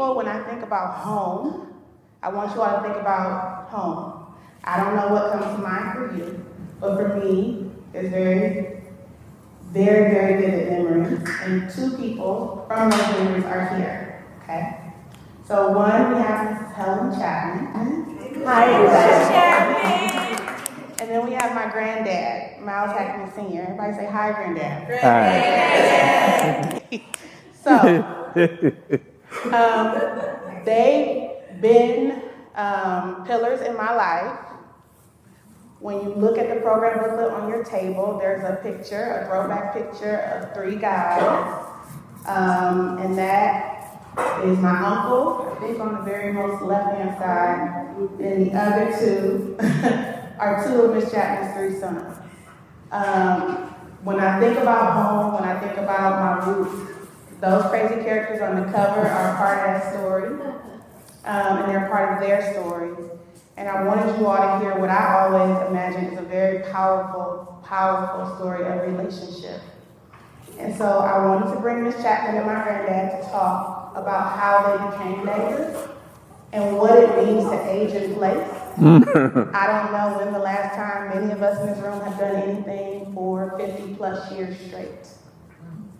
people, when I think about home, I want you all to think about home. I don't know what comes to mind for you, but for me, it's very, very, very vivid memories. And two people from those memories are here, okay? So one, we have Mrs. Helen Chapman. Hi, Mrs. Chapman. And then we have my granddad, Miles Hackman Sr. Everybody say hi, Granddad. Hi. So, they've been pillars in my life. When you look at the program booklet on your table, there's a picture, a throwback picture of three guys. And that is my uncle, I think on the very most left-hand side, and the other two are two of Miss Chapman's three sons. When I think about home, when I think about my roots, those crazy characters on the cover are part of that story, and they're part of their story. And I wanted you all to hear what I always imagine is a very powerful, powerful story of relationship. And so I wanted to bring Miss Chapman and my granddad to talk about how they became neighbors and what it means to age in place. I don't know when the last time many of us in this room have done anything for 50 plus years straight.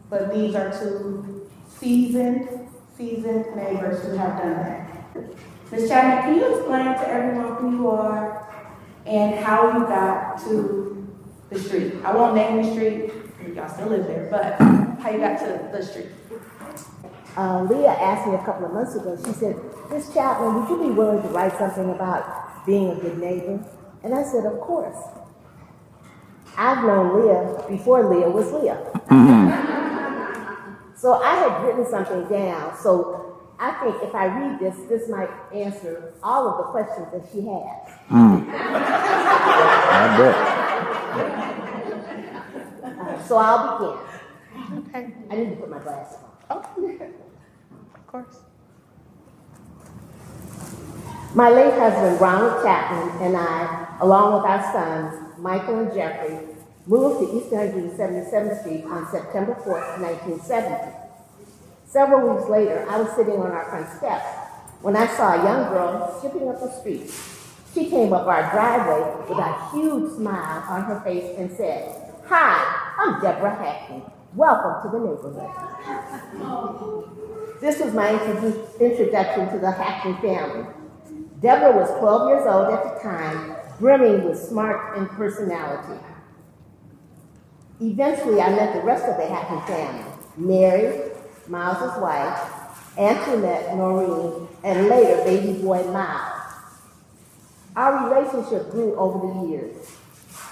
But these are two seasoned neighbors who have done that. Ms. Chapman, can you explain to everyone who you are and how you got to the street? I won't name the street, y'all still live there, but how you got to the street? Leah asked me a couple of months ago, she said, Ms. Chapman, would you be willing to write something about being a good neighbor? And I said, of course. I've known Leah before Leah was Leah. So I had written something down, so I think if I read this, this might answer all of the questions that she has. I bet. So I'll begin. Okay. I need to put my glasses on. Okay. Of course. My late husband, Ronald Chapman, and I, along with our sons, Michael and Jeffrey, moved to East 177th Street on September 4th, 1970. Several weeks later, I was sitting on our front steps when I saw a young girl skipping up the street. She came up our driveway with a huge smile on her face and said, "Hi, I'm Deborah Hackney. Welcome to the neighborhood." This was my introduction to the Hackney family. Deborah was 12 years old at the time, brimming with smart and personality. Eventually, I met the rest of the Hackney family: Mary, Miles's wife, Antoinette, Noreen, and later baby boy Miles. Our relationship grew over the years.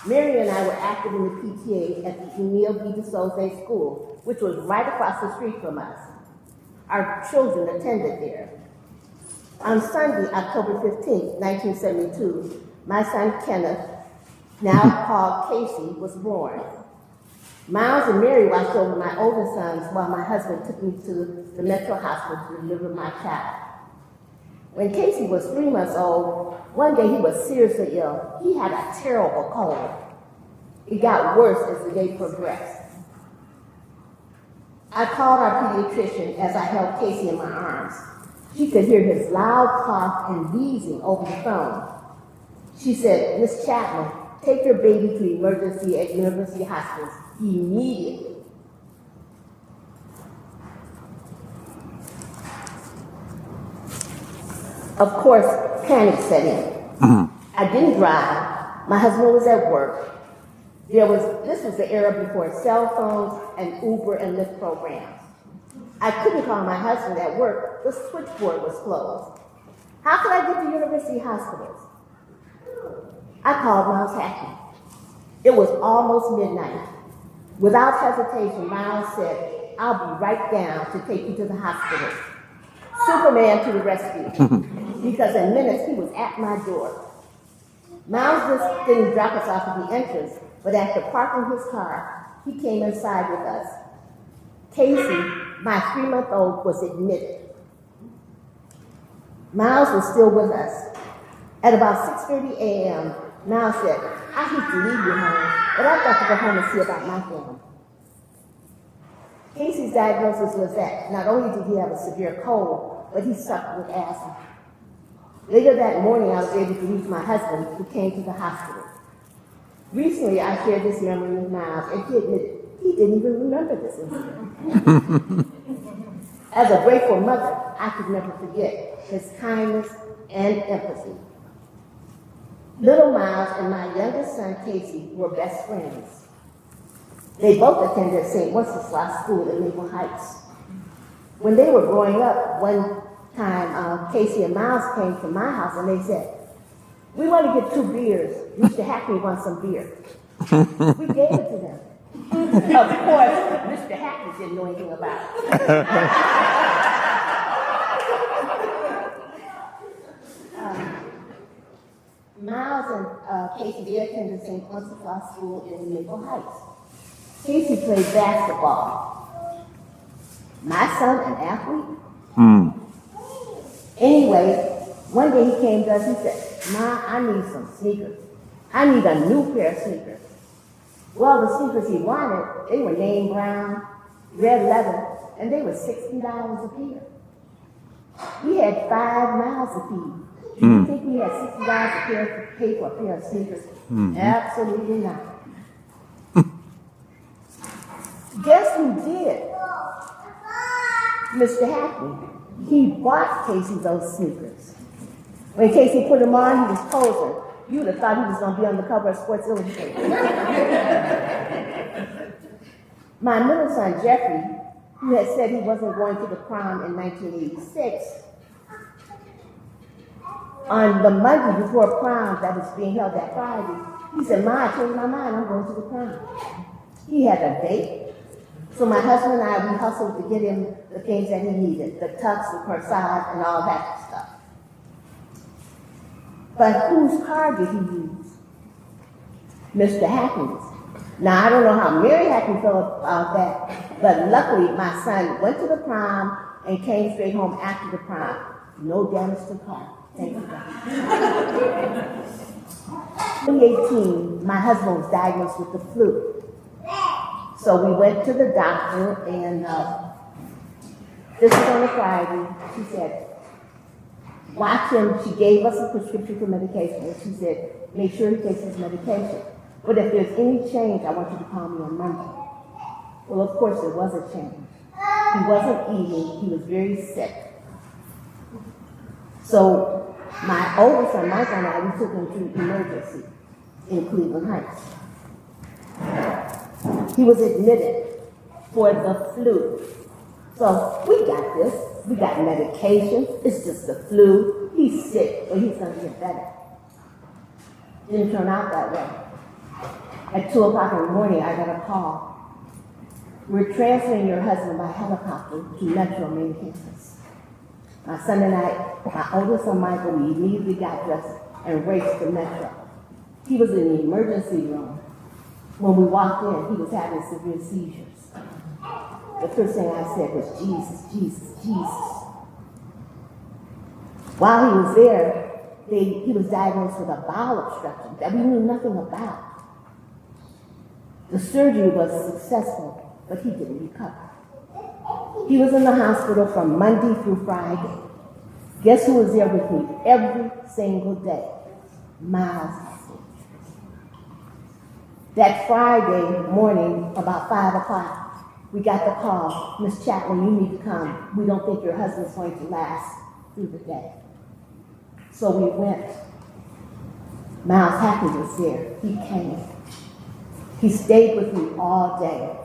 Mary and I were active in the PTA at the Emile B. DeSouza School, which was right across the street from us. Our children attended there. On Sunday, October 15, 1972, my son Kenneth, now called Casey, was born. Miles and Mary watched over my older sons while my husband took me to the Metro Hospital to deliver my child. When Casey was 3 months old, one day he was seriously ill. He had a terrible cold. It got worse as the day progressed. I called our pediatrician as I held Casey in my arms. She could hear his loud cough and wheezing over the phone. She said, "Miss Chapman, take your baby to emergency at University Hospital immediately." Of course, panic set in. I didn't drive. My husband was at work. This was the era before cell phones and Uber and Lyft programs. I couldn't call my husband at work. The switchboard was closed. How could I get to University Hospitals? I called Miles Hackney. It was almost midnight. Without hesitation, Miles said, "I'll be right down to take you to the hospital." Superman to the rescue. Because in minutes, he was at my door. Miles just didn't drop us off at the entrance, but after parking his car, he came inside with us. Casey, my 3-month-old, was admitted. Miles was still with us. At about 6:30 a.m., Miles said, "I hate to leave you, honey, but I've got to go home and see about my family." Casey's diagnosis was that not only did he have a severe cold, but he suffered with asthma. Later that morning, I was able to reach my husband, who came to the hospital. Recently, I shared this memory with Miles, and he admitted he didn't even remember this incident. As a grateful mother, I could never forget his kindness and empathy. Little Miles and my youngest son, Casey, were best friends. They both attended St. Wenceslas School in Maple Heights. When they were growing up, one time Casey and Miles came to my house and they said, "We want to get 2 beers. Mr. Hackney wants some beer." We gave it to them. Of course, Mr. Hackney didn't know anything about it. Miles and Casey, they attended St. Wenceslas School in Maple Heights. Casey played basketball. My son, an athlete. Anyway, one day he came to us and said, "Ma, I need some sneakers. I need a new pair of sneakers." Well, the sneakers he wanted, they were name brand, red leather, and they were $60 a pair. We had 5 mouths to feed. Do you think we had $60 a pair to pay for a pair of sneakers? Absolutely not. Guess who did? Mr. Hackney. He bought Casey those sneakers. When Casey put them on, he was posing. You would have thought he was going to be on the cover of Sports Illustrated. My middle son, Jeffrey, who had said he wasn't going to the prom in 1986, on the Monday before prom that was being held that Friday, he said, "Ma, I changed my mind, I'm going to the prom." He had a date. So my husband and I, we hustled to get him the things that he needed, the tux, the corsage, and all that stuff. But whose car did he use? Mr. Hackney's. Now, I don't know how Mary Hackney felt about that, but luckily my son went to the prom and came straight home after the prom. No damage to the car. Thank you, God. In 2018, my husband was diagnosed with the flu. So we went to the doctor, and this was on a Friday. She said, "Watch him." She gave us a prescription for medication, and she said, "Make sure he takes his medication. But if there's any change, I want you to call me on Monday." Well, of course, there was a change. He wasn't eating. He was very sick. So my oldest son, Michael, and I, we took him to emergency in Cleveland Heights. He was admitted for the flu. So we got this. We got medication. It's just the flu. He's sick, but he's going to get better. Didn't turn out that way. At 2 o'clock in the morning, I got a call. "We're transferring your husband by helicopter to Metro main campus." My son and I, my oldest son Michael, we immediately got dressed and raced to Metro. He was in the emergency room. When we walked in, he was having severe seizures. The first thing I said was, "Jesus, Jesus, Jesus." While he was there, he was diagnosed with a bowel obstruction that we knew nothing about. The surgery was successful, but he didn't recover. He was in the hospital from Monday through Friday. Guess who was there with me every single day? Miles. That Friday morning, about 5 o'clock, we got the call, "Miss Chapman, you need to come. We don't think your husband's going to last through the day." So we went. Miles Hackney was there. He came. He stayed with me all day.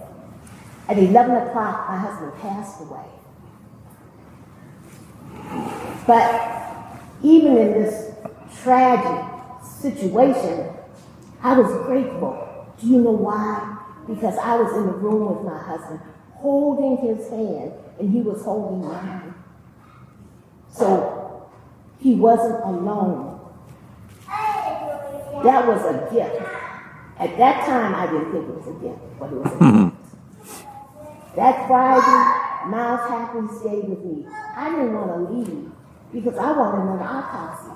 At 11 o'clock, my husband passed away. But even in this tragic situation, I was grateful. Do you know why? Because I was in the room with my husband, holding his hand, and he was holding mine. So he wasn't alone. That was a gift. At that time, I didn't think it was a gift, but it was a gift. That Friday, Miles Hackney stayed with me. I didn't want to leave because I wanted another autopsy.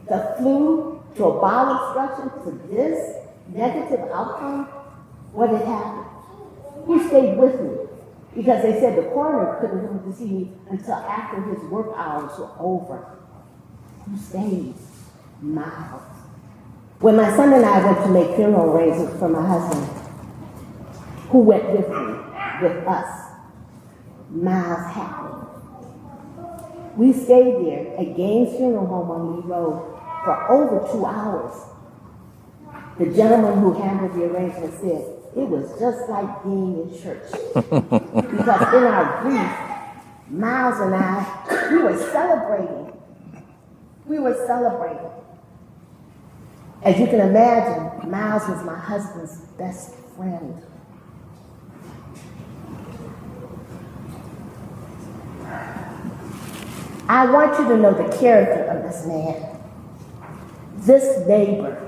The flu to a bowel obstruction to this negative outcome, what had happened? He stayed with me. because they said the coroner couldn't come to see me until after his work hours were over. Who stayed? Miles. When my son and I went to make funeral arrangements for my husband, who went with me, with us, Miles happened. We stayed there at Gaines Funeral Home on Lee Road for over 2 hours. The gentleman who handled the arrangement said, it was just like being in church. Because in our grief, Miles and I, we were celebrating. We were celebrating. As you can imagine, Miles was my husband's best friend. I want you to know the character of this man, this neighbor.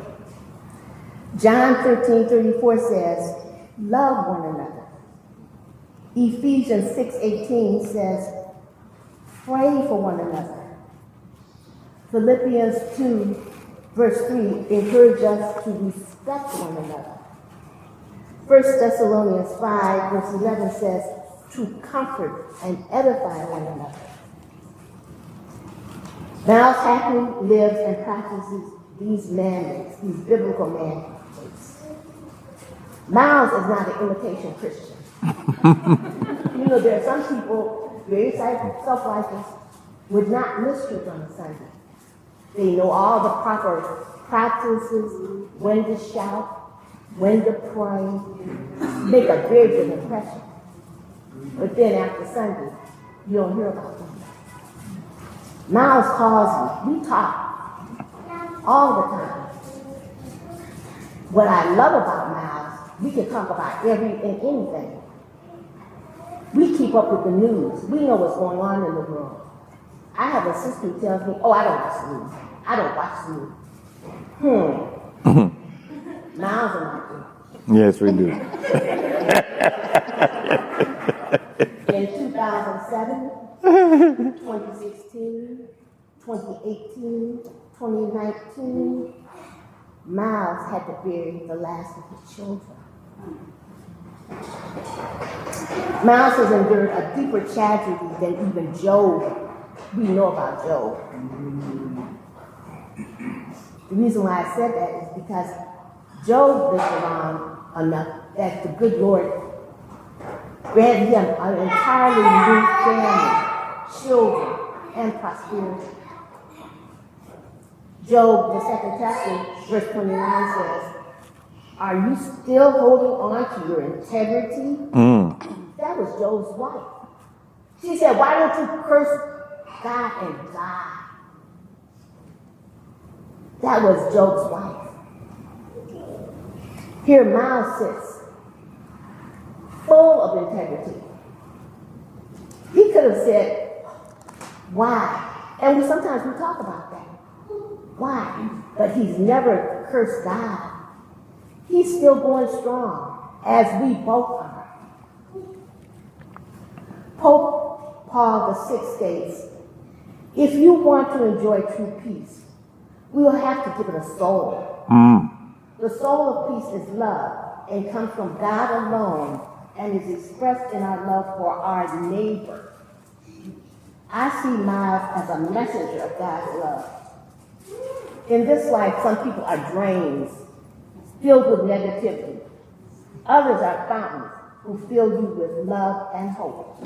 John 13:34 says, love one another. Ephesians 6:18 says, pray for one another. Philippians 2 verse 3 encourages us to respect one another. 1 Thessalonians 5 verse 11 says, to comfort and edify one another. Miles Hackney lives and practices these mandates, these biblical mandates. Miles is not an imitation Christian. You know, there are some people, very self-righteous, would not miss church on a Sunday. They know all the proper practices, when to shout, when to pray, make a very good impression. But then after Sunday, you don't hear about them. Miles calls me. We talk all the time. What I love about Miles, we can talk about anything. We keep up with the news. We know what's going on in the world. I have a sister who tells me, oh, I don't watch the news. I don't watch the news. Miles and I do. Yes, we do. In 2007, 2016, 2018, 2019, Miles had to bury the last of his children. Miles has endured a deeper tragedy than even Job. We know about Job. The reason why I said that is because Job lived around enough that the good Lord granted him an entirely new family, children, and prosperity. Job, the 2nd chapter, verse 29 says, are you still holding on to your integrity? That was Job's wife. She said, why don't you curse God and die? That was Job's wife. Here Miles sits, full of integrity. He could have said, why? And sometimes we talk about that. Why? But he's never cursed God. He's still going strong, as we both are. Pope Paul VI states, if you want to enjoy true peace, we will have to give it a soul. The soul of peace is love and comes from God alone and is expressed in our love for our neighbor. I see Miles as a messenger of God's love. In this life, some people are drains, filled with negativity. Others are fountains who fill you with love and hope.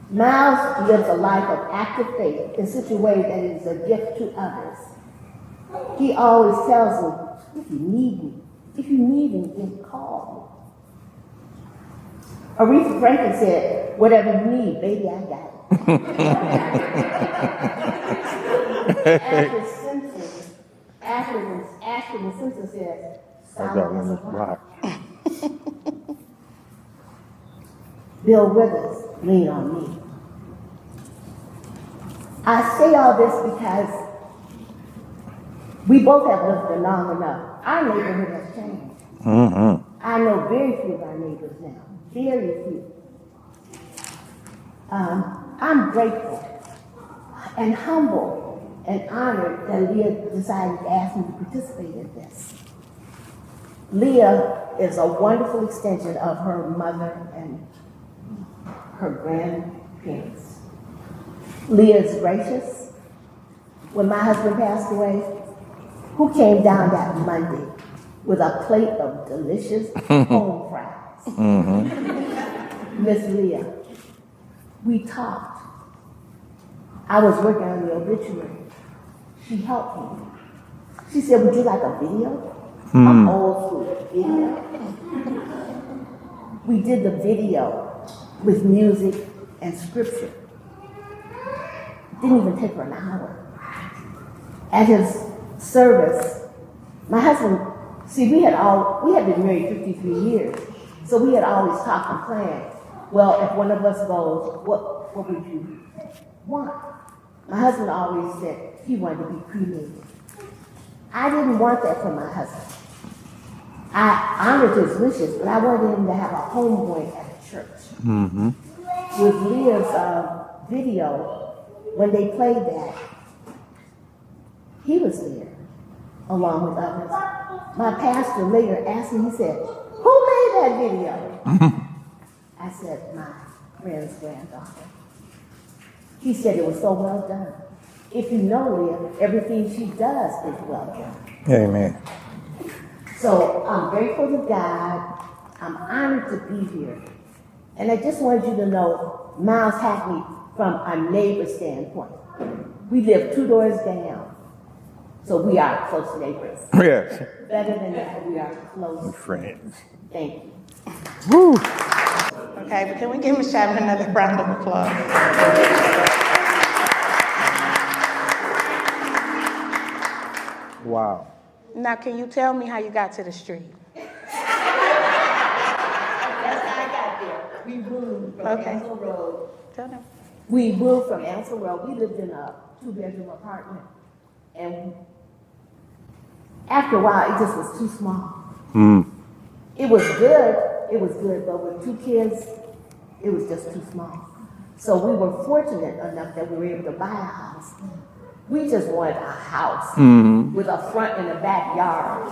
Miles lives a life of active faith in such a way that it is a gift to others. He always tells me, if you need me, then call me. Aretha Franklin said, whatever you need, baby, I got it. Ashton Simpson said, silent as a rock. Bill Withers, lean on me. I say all this because we both have lived long enough. Our neighborhood has changed. I know very few of our neighbors now. Very few. I'm grateful and humble and honored that Leah decided to ask me to participate in this. Leah is a wonderful extension of her mother and her grandparents. Leah is gracious. When my husband passed away, who came down that Monday with a plate of delicious home fries? Miss Leah. We talked. I was working on the obituary. She helped me. She said, would you like a video? I'm old school. Video. We did the video with music and scripture. Didn't even take her an hour. At his service, my husband, see, we had been married 53 years, so we had always talked and planned. Well, if one of us goes, what would you want? My husband always said he wanted to be cremated. I didn't want that for my husband. I honored his wishes, but I wanted him to have a home going at a church. With Leah's video, when they played that, he was there, along with others. My pastor later asked me, he said, who made that video? I said, my friend's granddaughter. He said it was so well done. If you know Leah, everything she does is well done. Amen. So I'm grateful to God. I'm honored to be here. And I just wanted you to know, Miles had me from a neighbor standpoint. We live 2 doors down. So we are close neighbors. Yes. Better than that, we are close Friends. Thank you. Woo. Okay, but can we give Ms. Chapman another round of applause? Wow. Now, can you tell me how you got to the street? That's how I got there. We moved from Ansel Road. Tell them. We moved from Ansel Road. We lived in a 2-bedroom apartment. And after a while, it just was too small. It was good, but with 2 kids, it was just too small. So we were fortunate enough that we were able to buy a house. We just wanted a house with a front and a backyard.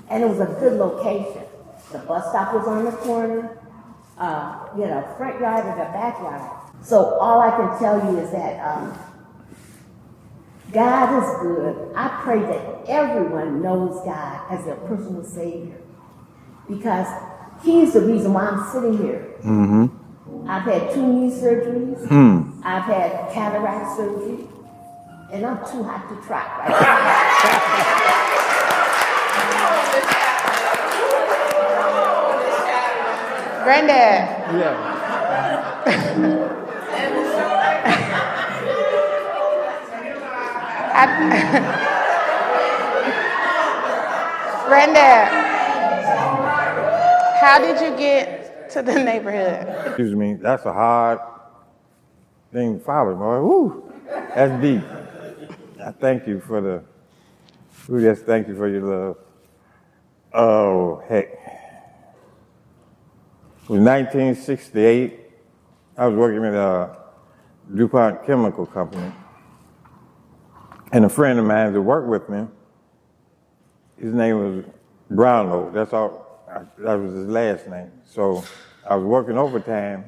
And it was a good location. The bus stop was on the corner. You had a front yard and a backyard. So all I can tell you is that God is good. I pray that everyone knows God as their personal Savior, because He's the reason why I'm sitting here. I've had 2 knee surgeries. I've had cataract surgery, and I'm too hot to trot right now. Granddad. Yeah. Granddad, how did you get to the neighborhood? Excuse me. That's a hard thing to follow, boy. Woo. That's deep. I thank you for the. We just thank you for your love. Oh, heck. It was 1968. I was working at a DuPont chemical company. And a friend of mine that worked with me, his name was Brownlow. That's all. That was his last name. So I was working overtime.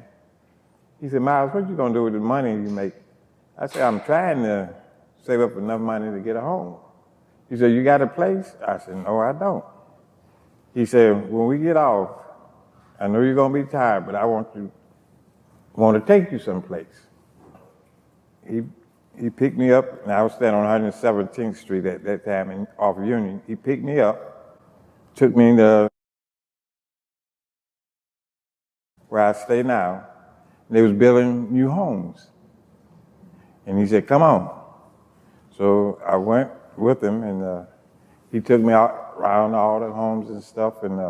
He said, Miles, what you gonna do with the money you make? I said, I'm trying to save up enough money to get a home. He said, you got a place? I said, no, I don't. He said, when we get off, I know you're gonna be tired, but I want to take you someplace. He picked me up, and I was standing on 117th Street at that time off Union. He picked me up, took me to where I stay now. They was building new homes. And he said, come on. So I went with him, and he took me out around all the homes and stuff, and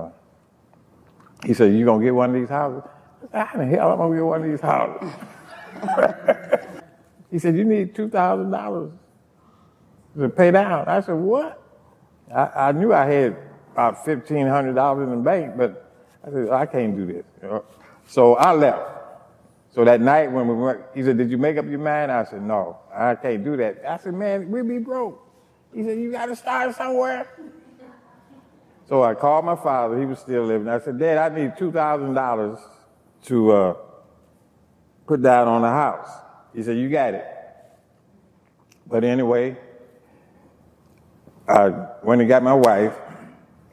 he said, you gonna get one of these houses? I said, how the hell am I gonna get one of these houses? He said, you need $2,000 to pay down. I said, what? I knew I had about $1,500 in the bank, but I said, I can't do this. You know? So I left. So that night when we went, he said, did you make up your mind? I said, no, I can't do that. I said, man, we'll be broke. He said, you got to start somewhere. So I called my father. He was still living. I said, Dad, I need $2,000 to put that on the house. He said, you got it. But anyway, I went and got my wife,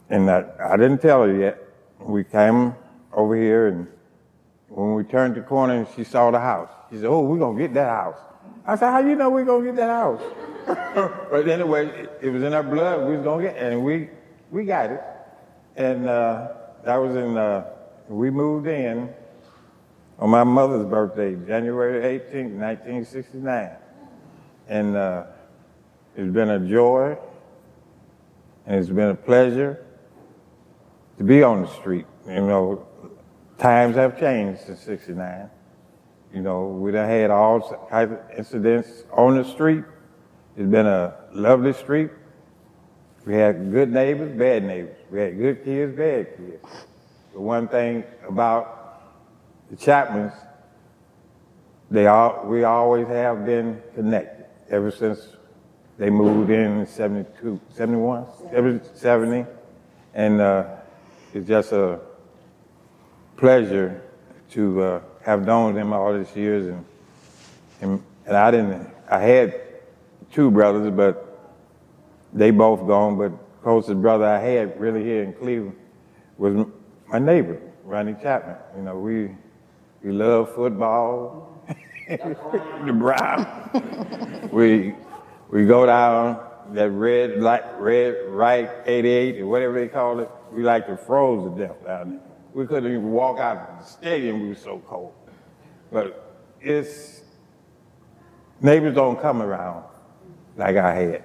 and I didn't tell her yet. We came over here, and when we turned the corner, and she saw the house. She said, oh, we're going to get that house. I said, how you know we're going to get that house? But anyway, it was in our blood. We was going to get it, and we got it. And that was we moved in on my mother's birthday, January 18th, 1969. And it's been a joy, and it's been a pleasure to be on the street. You know, times have changed since '69. You know, we done had all kinds of incidents on the street. It's been a lovely street. We had good neighbors, bad neighbors. We had good kids, bad kids. The one thing about the Chapmans, we always have been connected ever since they moved in 72, 71, 70. And it's just a pleasure to have known them all these years. And I had two brothers, but they both gone. But the closest brother I had really here in Cleveland was my neighbor, Ronnie Chapman. You know, we love football, the Browns. We go down that red right 88 or whatever they call it. We like to froze to death down there. We couldn't even walk out of the stadium. We were so cold. But neighbors don't come around like I had.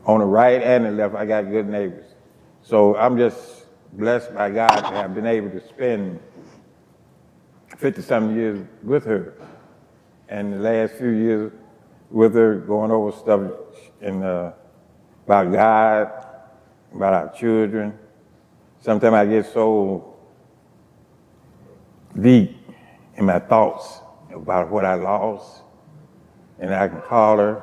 On the right and the left, I got good neighbors. So I'm just blessed by God to have been able to spend 50-something years with her. And the last few years with her, going over stuff about God, about our children. Sometimes I get so deep in my thoughts about what I lost, and I can call her.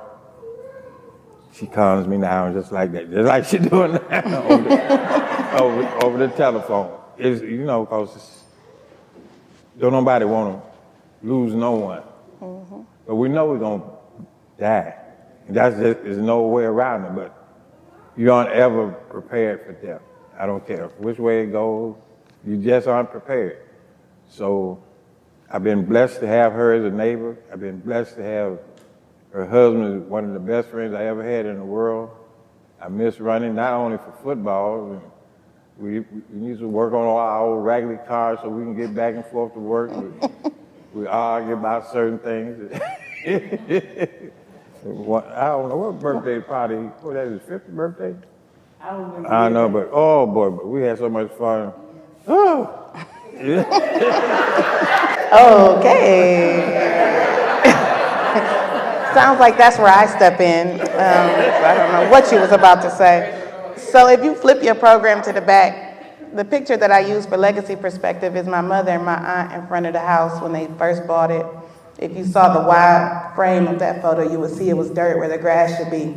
She calms me now just like that, just like she's doing now over the telephone. It's, you know, because don't nobody want to lose no one. Mm-hmm. But we know we're going to die. There's no way around it, but you aren't ever prepared for death. I don't care which way it goes, you just aren't prepared. So I've been blessed to have her as a neighbor. I've been blessed to have her husband, one of the best friends I ever had in the world. I miss running, not only for football. We need to work on our old raggedy cars so we can get back and forth to work. We argue about certain things. I don't know what birthday party. What that is, 50th birthday? I don't remember. I know, but oh boy, but we had so much fun. Oh. Okay. Sounds like that's where I step in. So I don't know what you was about to say. So if you flip your program to the back, the picture that I use for legacy perspective is my mother and my aunt in front of the house when they first bought it. If you saw the wide frame of that photo, you would see it was dirt where the grass should be.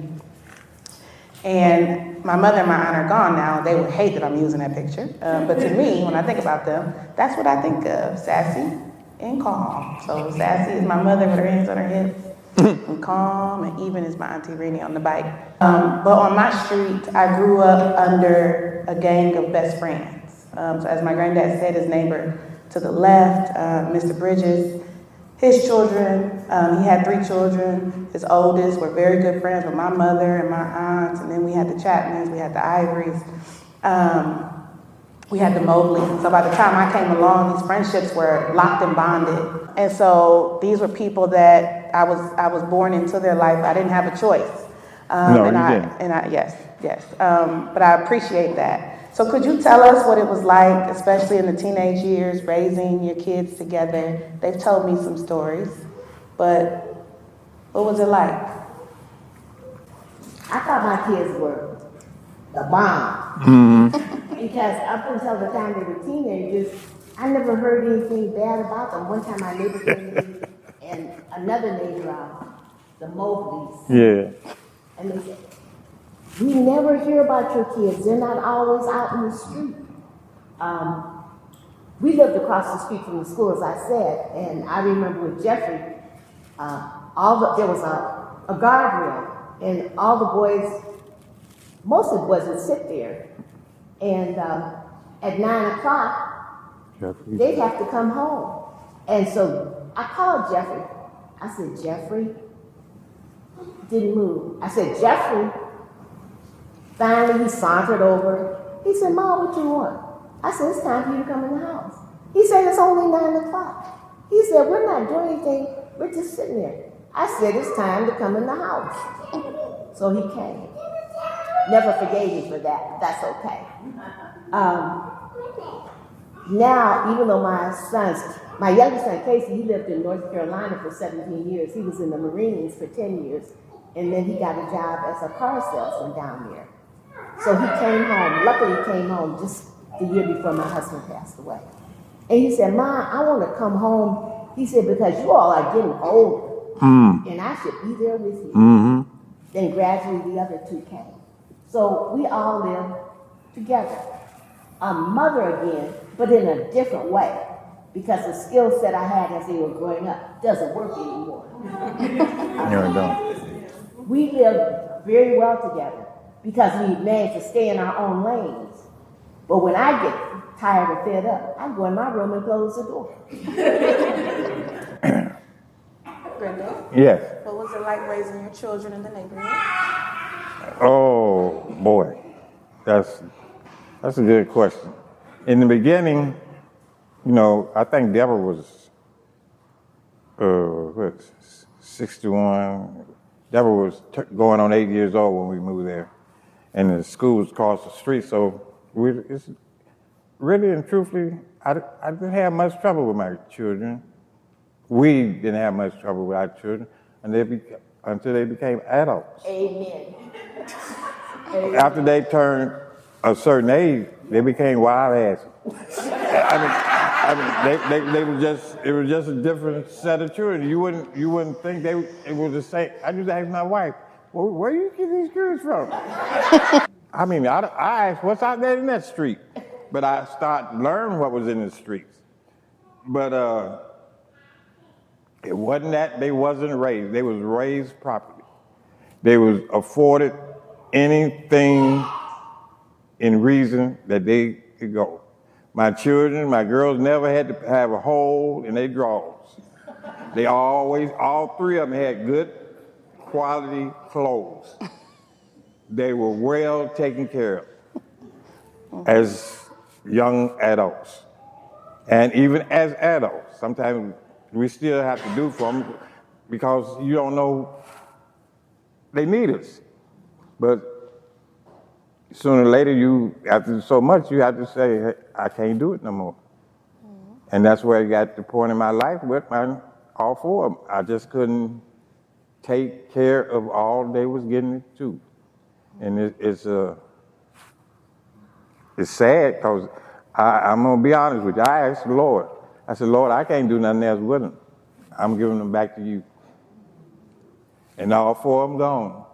And my mother and my aunt are gone now. They would hate that I'm using that picture. But to me, when I think about them, that's what I think of, sassy and calm. So sassy is my mother with her hands on her hips, and calm and even is my Auntie Renee on the bike. But on my street, I grew up under a gang of best friends. So as my granddad said, his neighbor to the left, Mr. Bridges, his children, he had 3 children. His oldest were very good friends with my mother and my aunts. And then we had the Chapmans, we had the Ivorys, we had the Mobleys. And so by the time I came along, these friendships were locked and bonded. And so these were people that I was born into their life. I didn't have a choice. No, you didn't. Yes. But I appreciate that. So could you tell us what it was like, especially in the teenage years, raising your kids together? They've told me some stories, but what was it like? I thought my kids were the bomb. Mm-hmm. Because up until the time they were teenagers, I never heard anything bad about them. One time my neighbor came to me and another neighbor, the Mobleys. Yeah. And they said, we never hear about your kids. They're not always out in the street. We lived across the street from the school, as I said, and I remember with Jeffrey, there was a guardrail, and all the boys, most of the boys would sit there, and at 9 o'clock, Jeffrey. they'd have to come home. And so I called Jeffrey. I said, Jeffrey, didn't move. I said, Jeffrey. Finally, he sauntered over. He said, Mom, what you want? I said, it's time for you to come in the house. He said, it's only 9 o'clock. He said, we're not doing anything. We're just sitting there. I said, it's time to come in the house. So he came. Never forgave me for that, but that's okay. Now, even though my youngest son, Casey, he lived in North Carolina for 17 years. He was in the Marines for 10 years. And then he got a job as a car salesman down there. So he came home. Luckily, he came home just the year before my husband passed away. And he said, Mom, I want to come home. He said, because you all are getting older. And I should be there with you. Mm-hmm. Then gradually the other two came. So we all live together. A mother again, but in a different way. Because the skill set I had as they were growing up doesn't work anymore. No, it don't. We live very well together because we managed to stay in our own lanes. But when I get tired or fed up, I go in my room and close the door. Brenda, Yes. what was it like raising your children in the neighborhood? Oh boy, that's a good question. In the beginning, I think Deborah was 61. Deborah was going on 8 years old when we moved there, and the school was across the street. So it's really and truthfully, I didn't have much trouble with my children. We didn't have much trouble with our children until they became adults. Amen. After they turned a certain age, they became wild asses. They were just, it was just a different set of children. You wouldn't think it was the same. I just asked my wife, well, where you get these kids from? I asked, what's out there in that street? But I started learning what was in the streets. But it wasn't that they wasn't raised. They was raised properly. They was afforded anything in reason that they could go. My children, my girls never had to have a hole in their drawers. They always, all three of them had good quality clothes. They were well taken care of as young adults. And even as adults, sometimes we still have to do for them because you don't know, they need us. But sooner or later, after so much, you have to say, hey, I can't do it no more. And that's where I got the point in my life with all four of them. I just couldn't take care of all they was getting to. And it's sad because I'm going to be honest with you. I asked the Lord. I said, Lord, I can't do nothing else with them. I'm giving them back to you. And all four of them gone.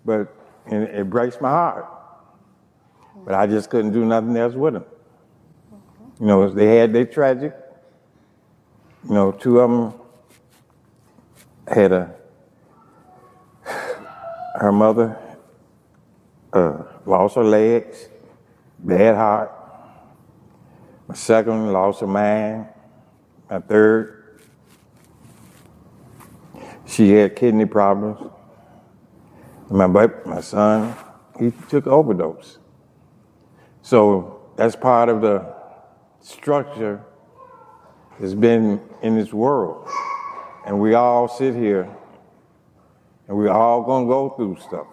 But it breaks my heart. But I just couldn't do nothing else with them. They had their tragic. Two of them had her mother lost her legs, bad heart. My second lost her mind. My third, she had kidney problems. My son, he took an overdose. So that's part of the structure that's been in this world. And we all sit here and we all gonna go through stuff.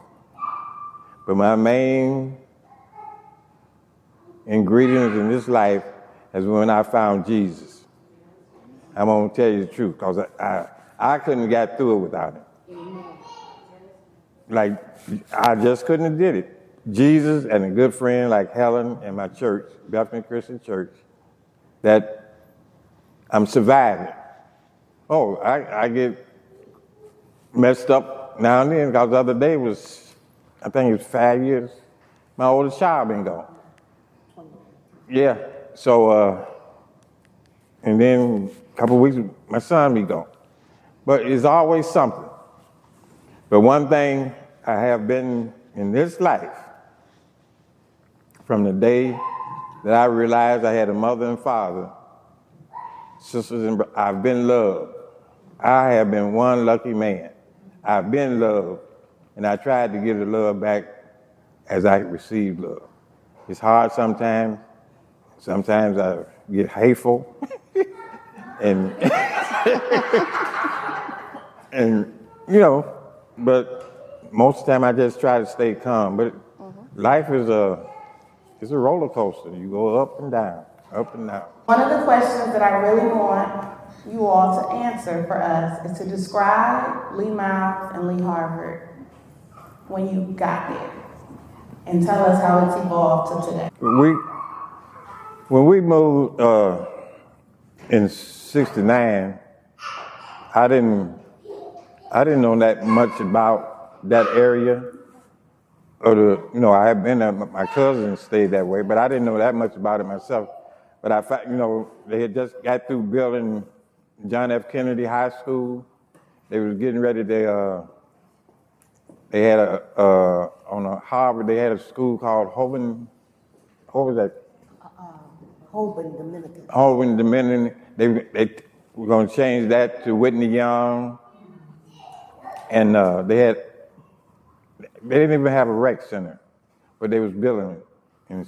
But my main ingredient in this life is when I found Jesus. I'm gonna tell you the truth, because I couldn't have got through it without him. Like, I just couldn't have did it. Jesus and a good friend like Helen and my church, Bethany Christian Church, that I'm surviving. Oh, I get messed up now and then, because the other day was, I think it was 5 years, my oldest child been gone. Yeah, so and then a couple of weeks, my son be gone. But it's always something. But one thing I have been in this life, from the day that I realized I had a mother and father, sisters and brothers, I've been loved. I have been one lucky man. I've been loved, and I tried to give the love back as I received love. It's hard sometimes. Sometimes I get hateful, and and but most of the time I just try to stay calm. But life is a roller coaster. You go up and down, up and down. One of the questions that I really want you all to answer for us is to describe Lee Miles and Lee Harvard when you got there, and tell us how it's evolved to today. When we moved in '69, I didn't know that much about that area. I had been there, my cousins stayed that way, but I didn't know that much about it myself. But I found, they had just got through building John F. Kennedy High School. They was getting ready. They had on Harvard. They had a school called Hoban. What was that? Hoban Dominican. Hoban Dominican. They were going to change that to Whitney Young, and they didn't even have a rec center, but they was building it, and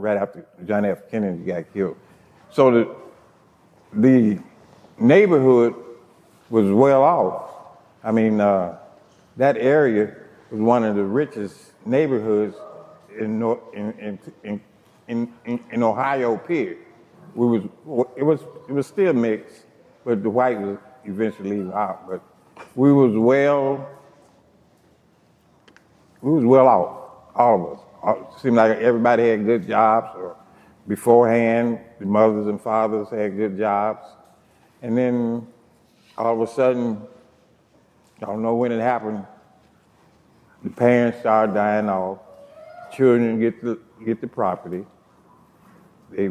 right after John F. Kennedy got killed. So the neighborhood was well off. I mean, that area was one of the richest neighborhoods in Ohio. Period. It was still mixed, but the white was eventually out. But we was well off, all of us. It seemed like everybody had good jobs, or beforehand, the mothers and fathers had good jobs. And then all of a sudden, I don't know when it happened, the parents started dying off, children get the property, they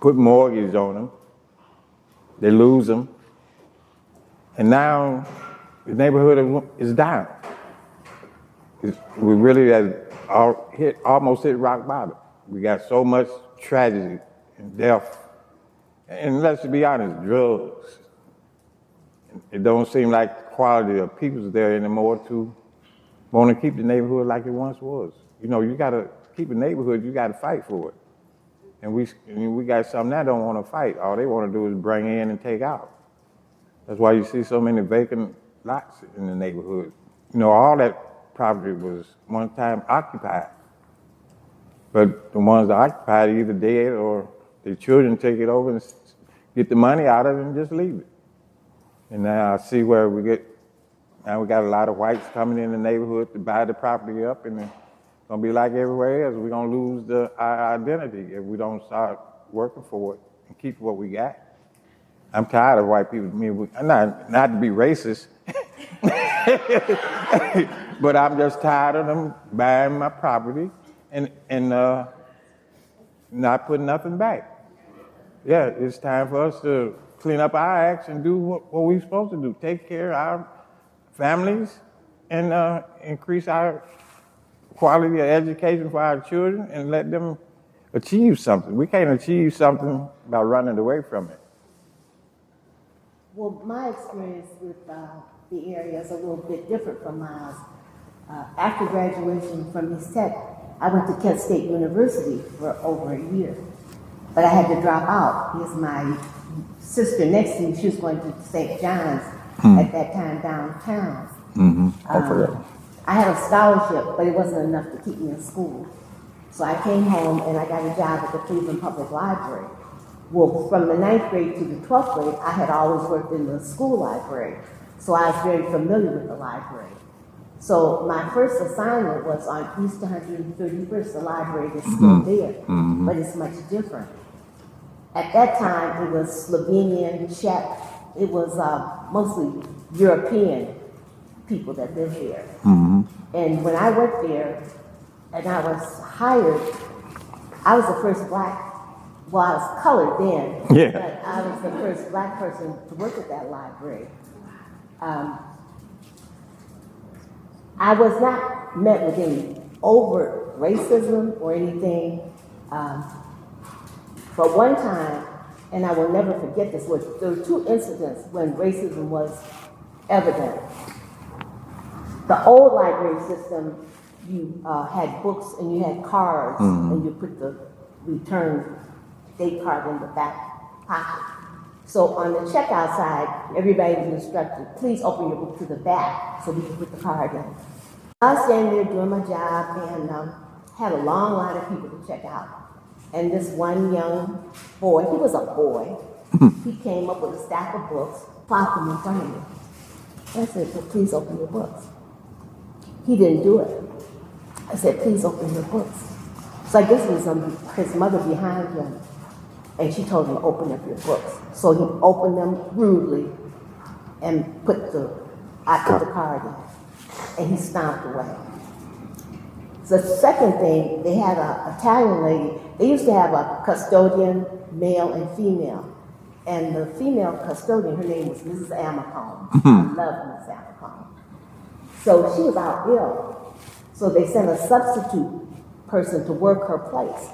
put mortgages on them, they lose them, and now the neighborhood is down. We really almost hit rock bottom. We got so much tragedy and death. And let's be honest, drugs. It don't seem like the quality of people's there anymore to want to keep the neighborhood like it once was. You got to keep a neighborhood, you got to fight for it. And we got some that don't want to fight. All they want to do is bring in and take out. That's why you see so many vacant lots in the neighborhood. All that property was one time occupied. But the ones that occupied either dead or their children take it over and get the money out of it and just leave it. And now I see where we got a lot of whites coming in the neighborhood to buy the property up, and it's gonna be like everywhere else. We're gonna lose our identity if we don't start working for it and keep what we got. I'm tired of white people. Not to be racist, but I'm just tired of them buying my property and not putting nothing back. Yeah, it's time for us to clean up our acts and do what we're supposed to do. Take care of our families and increase our quality of education for our children and let them achieve something. We can't achieve something by running away from it. Well, my experience with the area is a little bit different from Miles. After graduation from East Tech, I went to Kent State University for over a year. But I had to drop out because my sister next to me, she was going to St. John's at that time downtown. I had a scholarship, but it wasn't enough to keep me in school. So I came home and I got a job at the Cleveland Public Library. Well, from the 9th grade to the 12th grade, I had always worked in the school library. So I was very familiar with the library. So my first assignment was on East 131st. The library is still there, but it's much different. At that time, it was Slovenian, Czech. It was mostly European people that lived there. And when I worked there and I was hired, I was the first black Well, I was colored then. Yeah. But I was the first black person to work at that library. I was not met with any overt racism or anything. But one time, and I will never forget this, there were two incidents when racism was evident. The old library system, you had books and you had cards, and you put the return date card in the back pocket. So on the checkout side, everybody was instructed, please open your book to the back so we can put the card in. I was standing there doing my job and had a long line of people to check out. And this one young boy, he was a boy, he came up with a stack of books, plopped them in front of me. I said, well, please open your books. He didn't do it. I said, please open your books. So I guess it was his mother behind him, and she told him to open up your books. So he opened them rudely and I put the card in, and he stomped away. The second thing, they had an Italian lady. They used to have a custodian, male and female. And the female custodian, her name was Mrs. Amacone. I love Mrs. Amacone. So she was out ill. So they sent a substitute person to work her place.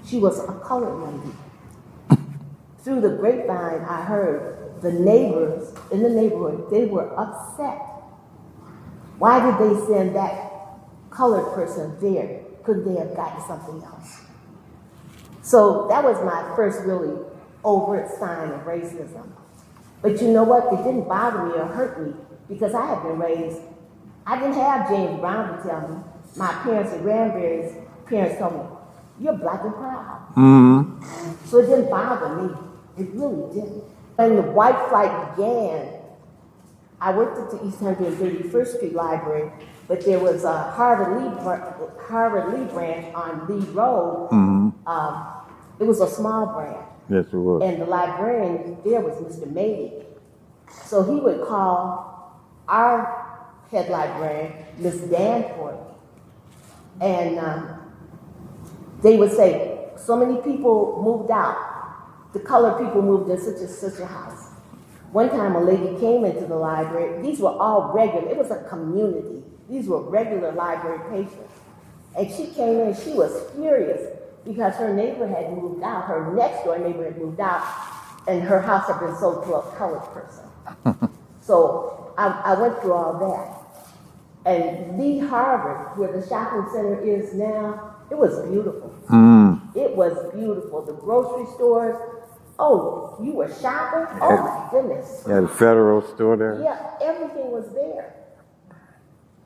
She was a colored lady. Through the grapevine, I heard the neighbors in the neighborhood, they were upset. Why did they send that colored person there? Couldn't they have gotten something else? So that was my first really overt sign of racism. But you know what? It didn't bother me or hurt me because I had been raised, I didn't have James Brown to tell me. My parents and grandparents' parents told me, you're black and proud. So it didn't bother me. It really didn't. When the white flight began, I worked at the East 131st Street Library, but there was a Harvard Lee branch on Lee Road. It was a small branch. Yes, it was. And the librarian there was Mr. Mady. So he would call our head librarian, Miss Danforth, and they would say, so many people moved out. The colored people moved in such and such a house. One time a lady came into the library. These were all regular. It was a community. These were regular library patients. And she came in, she was furious because her neighbor had moved out. Her next door neighbor had moved out, and her house had been sold to a colored person. So I went through all that. And Lee Harvard, where the shopping center is now, it was beautiful. It was beautiful. The grocery stores, oh, you were shopping? Oh my goodness. Yeah, the Federal store there. Yeah, everything was there.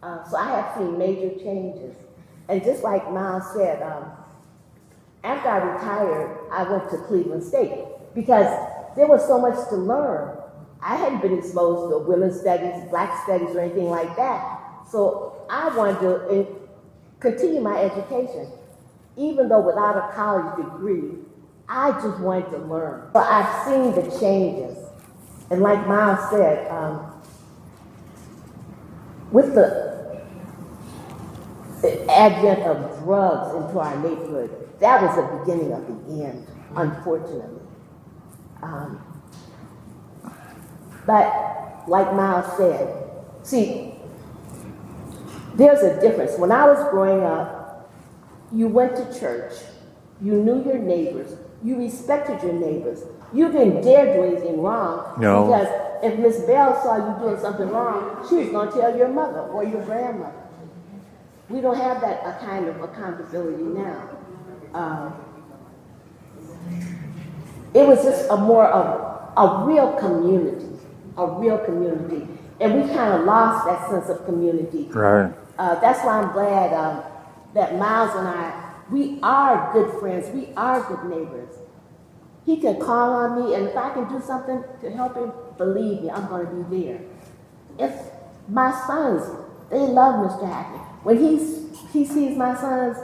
So I have seen major changes. And just like Miles said, after I retired, I went to Cleveland State because there was so much to learn. I hadn't been exposed to women's studies, black studies, or anything like that. So I wanted to continue my education. Even though without a college degree, I just wanted to learn. But I've seen the changes. And like Miles said, with the advent of drugs into our neighborhood, that was the beginning of the end, unfortunately. But like Miles said, see, there's a difference. When I was growing up, you went to church, you knew your neighbors, you respected your neighbors. You didn't dare do anything wrong because if Miss Bell saw you doing something wrong, she was going to tell your mother or your grandmother. We don't have that kind of accountability now. It was just a more of a real community, and we kind of lost that sense of community. Right. That's why I'm glad that Miles and I, we are good friends, we are good neighbors. He can call on me, and if I can do something to help him, believe me, I'm going to be there. If my sons, they love Mr. Hackney. When he sees my sons,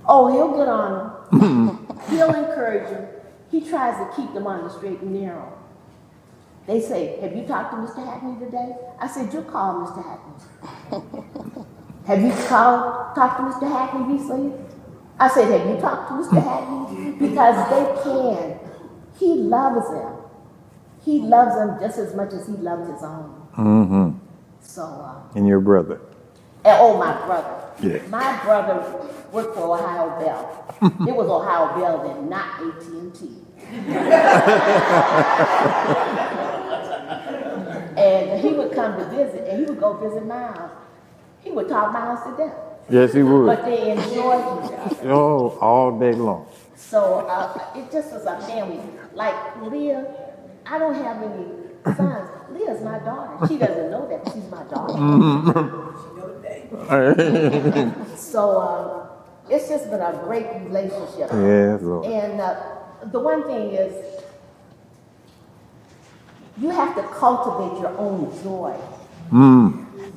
oh, he'll get on them. He'll encourage them. He tries to keep them on the straight and narrow. They say, have you talked to Mr. Hackney today? I said, you call Mr. Hackney. Have you talked to Mr. Hackney recently? I said, have you talked to Mr. Hackney? Because they can. He loves them. He loves them just as much as he loves his own. Mm-hmm. So, And your brother. my brother. Yeah. My brother worked for Ohio Bell. It was Ohio Bell then, not AT&T. And he would come to visit, and he would go visit Miles. He would talk Miles to death. Yes, he would. But they enjoyed each other. Oh, all day long. So it just was a family. Like Leah, I don't have any sons. Leah's my daughter. She doesn't know that, but she's my daughter. So it's just been a great relationship. Yes, Lord. And the one thing is, you have to cultivate your own joy.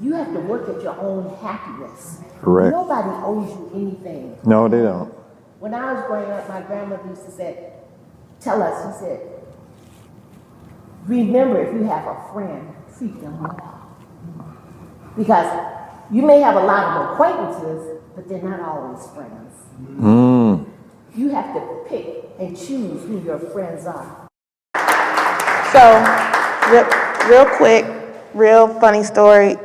You have to work at your own happiness. Correct. Nobody owes you anything. No, they don't. When I was growing up, my grandmother used to say, she said, remember, if you have a friend, treat them well. Because you may have a lot of acquaintances, but they're not always friends. You have to pick and choose who your friends are. So, real quick, real funny story.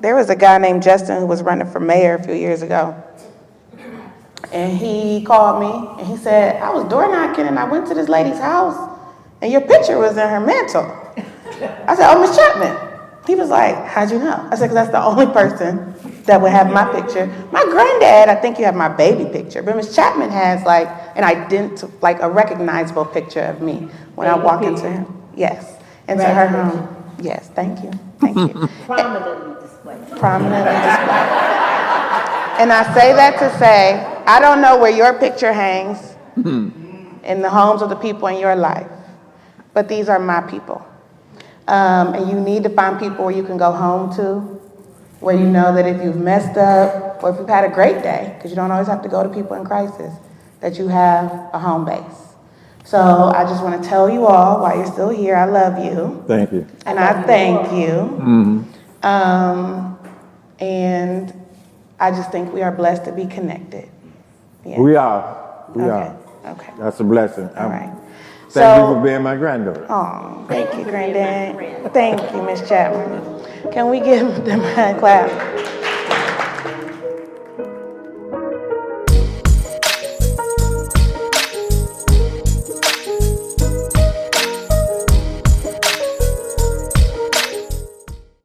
There was a guy named Justin who was running for mayor a few years ago. And he called me and he said, I was door knocking and I went to this lady's house and your picture was in her mantle. I said, oh, Miss Chapman. He was like, how'd you know? I said, because that's the only person that would have my picture. My granddad, I think you have my baby picture, but Miss Chapman has like a recognizable picture of me when I walk into him. Yes, into her home. Yes, thank you. Prominently displayed. And I say that to say, I don't know where your picture hangs in the homes of the people in your life, but these are my people. And you need to find people where you can go home to, where you know that if you've messed up or if you've had a great day, because you don't always have to go to people in crisis, that you have a home base. So I just want to tell you all, while you're still here, I love you. Thank you. And I thank you. And I just think we are blessed to be connected. Yeah. We are. We are. Okay. That's a blessing. All right. Thank you for being my granddaughter. Oh, thank you, Granddad. Thank you, Miss Chapman. Can we give them a clap?